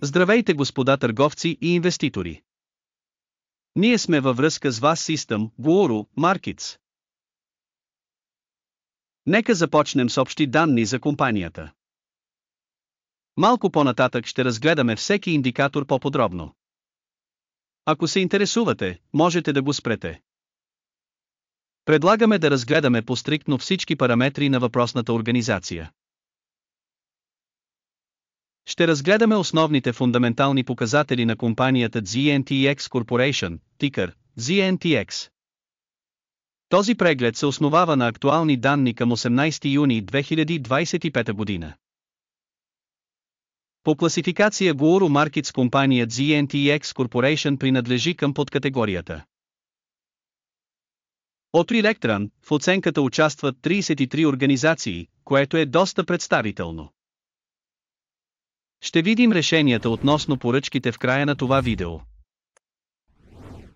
Здравейте, господа търговци и инвеститори! Ние сме във връзка с вас System Guru Markets. Нека започнем с общи данни за компанията. Малко по-нататък ще разгледаме всеки индикатор по-подробно. Ако се интересувате, можете да го спрете. Предлагаме да разгледаме по-стриктно всички параметри на въпросната организация. Ще разгледаме основните фундаментални показатели на компанията ZNTX Corporation, тикър ZNTX. Този преглед се основава на актуални данни към 18 юни 2025 година. По класификация Guru Markets компания ZNTX Corporation принадлежи към подкатегорията от Electron. В оценката участват 33 организации, което е доста представително. Ще видим решенията относно поръчките в края на това видео.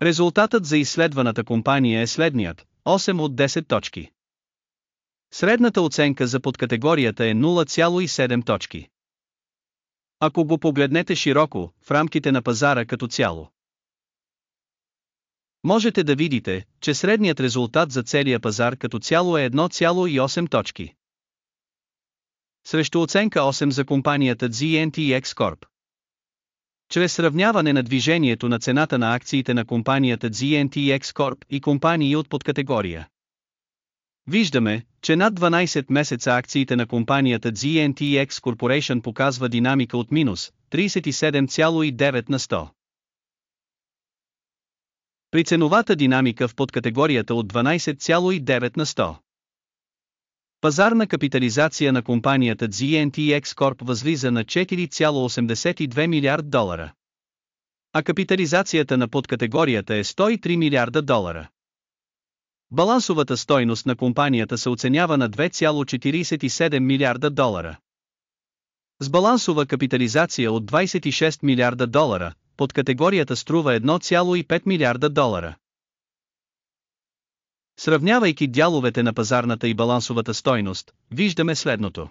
Резултатът за изследваната компания е следният: 8 от 10 точки. Средната оценка за подкатегорията е 0,7 точки. Ако го погледнете широко, в рамките на пазара като цяло, можете да видите, че средният резултат за целия пазар като цяло е 1,8 точки. Срещу оценка 8 за компанията ZNTX Corp. Чрез сравняване на движението на цената на акциите на компанията ZNTX Corp и компании от подкатегория, виждаме, че над 12 месеца акциите на компанията ZNTX Corporation показва динамика от минус 37,9 на 100. При ценовата динамика в подкатегорията от 12,9 на 100. Пазарна капитализация на компанията ZNTX Corp възлиза на 4,82 милиард долара. А капитализацията на подкатегорията е 103 милиарда долара. Балансовата стойност на компанията се оценява на 2,47 милиарда долара. С балансова капитализация от 26 милиарда долара, подкатегорията струва 1,5 милиарда долара. Сравнявайки дяловете на пазарната и балансовата стойност, виждаме следното.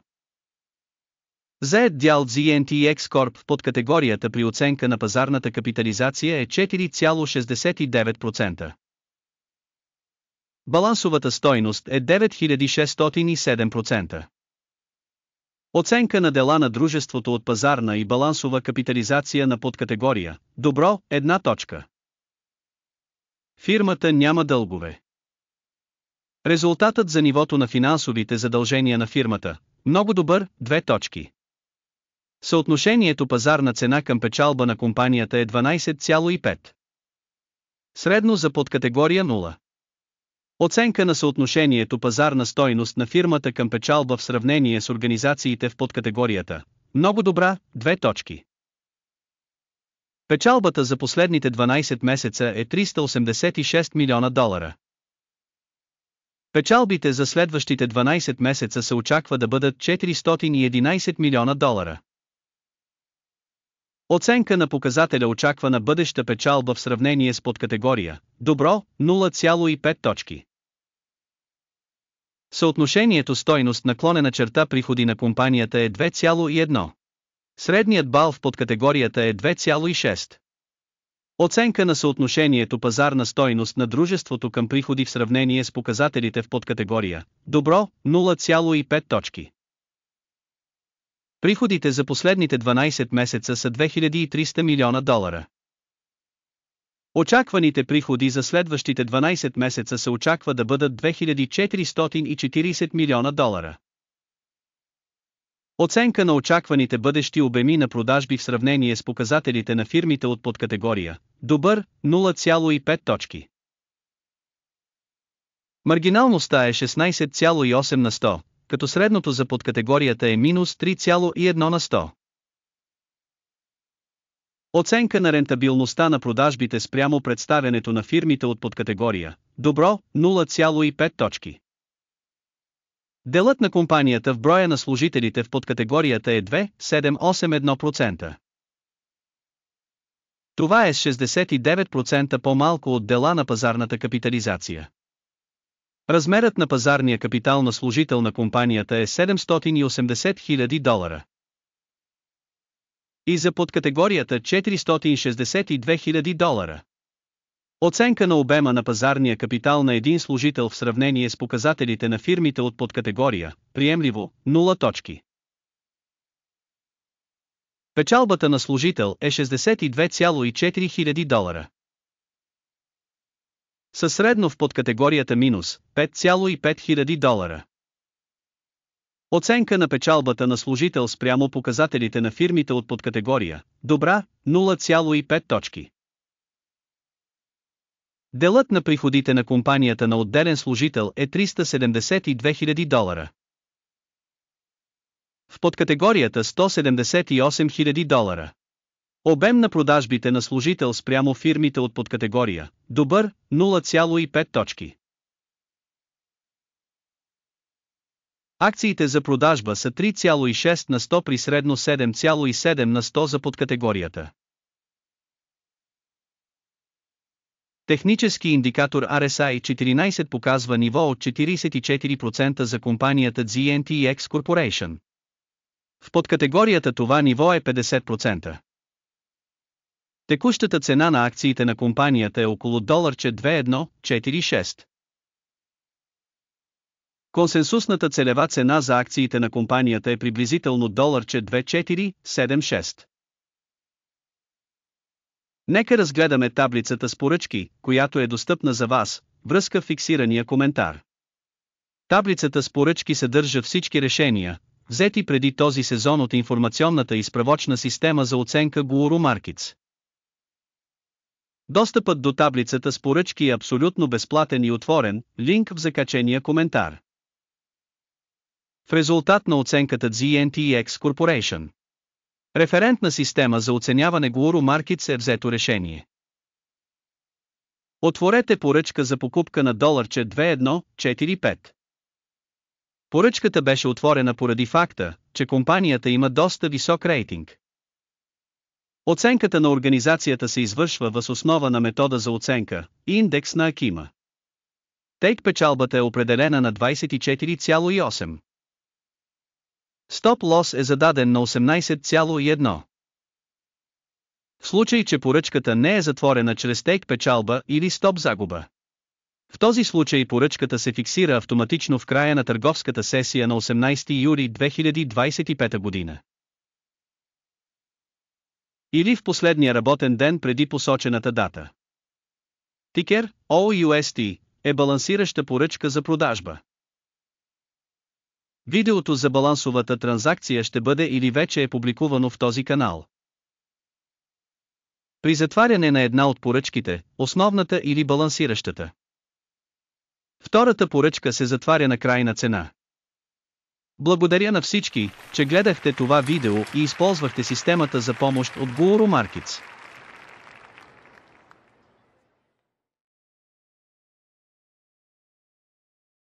Зает дял ZNTX Corp в подкатегорията при оценка на пазарната капитализация е 4,69%. Балансовата стойност е 9607%. Оценка на дела на дружеството от пазарна и балансова капитализация на подкатегория добро, 1 точка. Фирмата няма дългове. Резултатът за нивото на финансовите задължения на фирмата много добър, 2 точки. Съотношението пазарна цена към печалба на компанията е 12,5. Средно за подкатегория 0. Оценка на съотношението пазарна стойност на фирмата към печалба в сравнение с организациите в подкатегорията много добра, 2 точки. Печалбата за последните 12 месеца е 386 милиона долара. Печалбите за следващите 12 месеца се очаква да бъдат 411 милиона долара. Оценка на показателя очаквана бъдеща печалба в сравнение с подкатегория добро, 0,5 точки. Съотношението стойност наклонена черта приходи на компанията е 2,1. Средният бал в подкатегорията е 2,6. Оценка на съотношението пазарна стойност на дружеството към приходи в сравнение с показателите в подкатегория добро, 0,5 точки. Приходите за последните 12 месеца са 2300 милиона долара. Очакваните приходи за следващите 12 месеца се очаква да бъдат 2440 милиона долара. Оценка на очакваните бъдещи обеми на продажби в сравнение с показателите на фирмите от подкатегория добър, 0,5 точки. Маргиналността е 16,8 на 100, като средното за подкатегорията е минус 3,1 на 100. Оценка на рентабилността на продажбите спрямо представянето на фирмите от подкатегория добро, 0,5 точки. Делът на компанията в броя на служителите в подкатегорията е 2,781%. Това е с 69% по-малко от дела на пазарната капитализация. Размерът на пазарния капитал на служител на компанията е 780 000 долара. И за подкатегорията $462 000. Оценка на обема на пазарния капитал на един служител в сравнение с показателите на фирмите от подкатегория, приемливо, 0 точки. Печалбата на служител е $62,4 хиляди. Със средно в подкатегорията минус, $5,5 хиляди. Оценка на печалбата на служител спрямо показателите на фирмите от подкатегория, добра, 0,5 точки. Делът на приходите на компанията на отделен служител е $372 хиляди. В подкатегорията $178 хиляди. Обем на продажбите на служител спрямо фирмите от подкатегория, добър, 0,5 точки. Акциите за продажба са 3,6 на 100 при средно 7,7 на 100 за подкатегорията. Технически индикатор RSI 14 показва ниво от 44% за компанията GNTX Corporation. В подкатегорията това ниво е 50%. Текущата цена на акциите на компанията е около $2,146. Консенсусната целева цена за акциите на компанията е приблизително $2,476. Нека разгледаме таблицата с поръчки, която е достъпна за вас, връзка в фиксирания коментар. Таблицата с поръчки съдържа всички решения, взети преди този сезон от информационната и справочна система за оценка Guru Markets. Достъпът до таблицата с поръчки е абсолютно безплатен и отворен, линк в закачения коментар. В резултат на оценката GNTX Corporation, референтна система за оценяване Guru Markets е взето решение. Отворете поръчка за покупка на $2,145. Поръчката беше отворена поради факта, че компанията има доста висок рейтинг. Оценката на организацията се извършва въз основа на метода за оценка, индекс на Акима. Тейк печалбата е определена на 24,8. Стоп лос е зададен на 18,1. В случай, че поръчката не е затворена чрез тейк печалба или стоп загуба, в този случай поръчката се фиксира автоматично в края на търговската сесия на 18 юли 2025 година. Или в последния работен ден преди посочената дата. Тикер, OUST, е балансираща поръчка за продажба. Видеото за балансовата транзакция ще бъде или вече е публикувано в този канал. При затваряне на една от поръчките, основната или балансиращата, втората поръчка се затваря на крайна цена. Благодаря на всички, че гледахте това видео и използвахте системата за помощ от Guru Markets.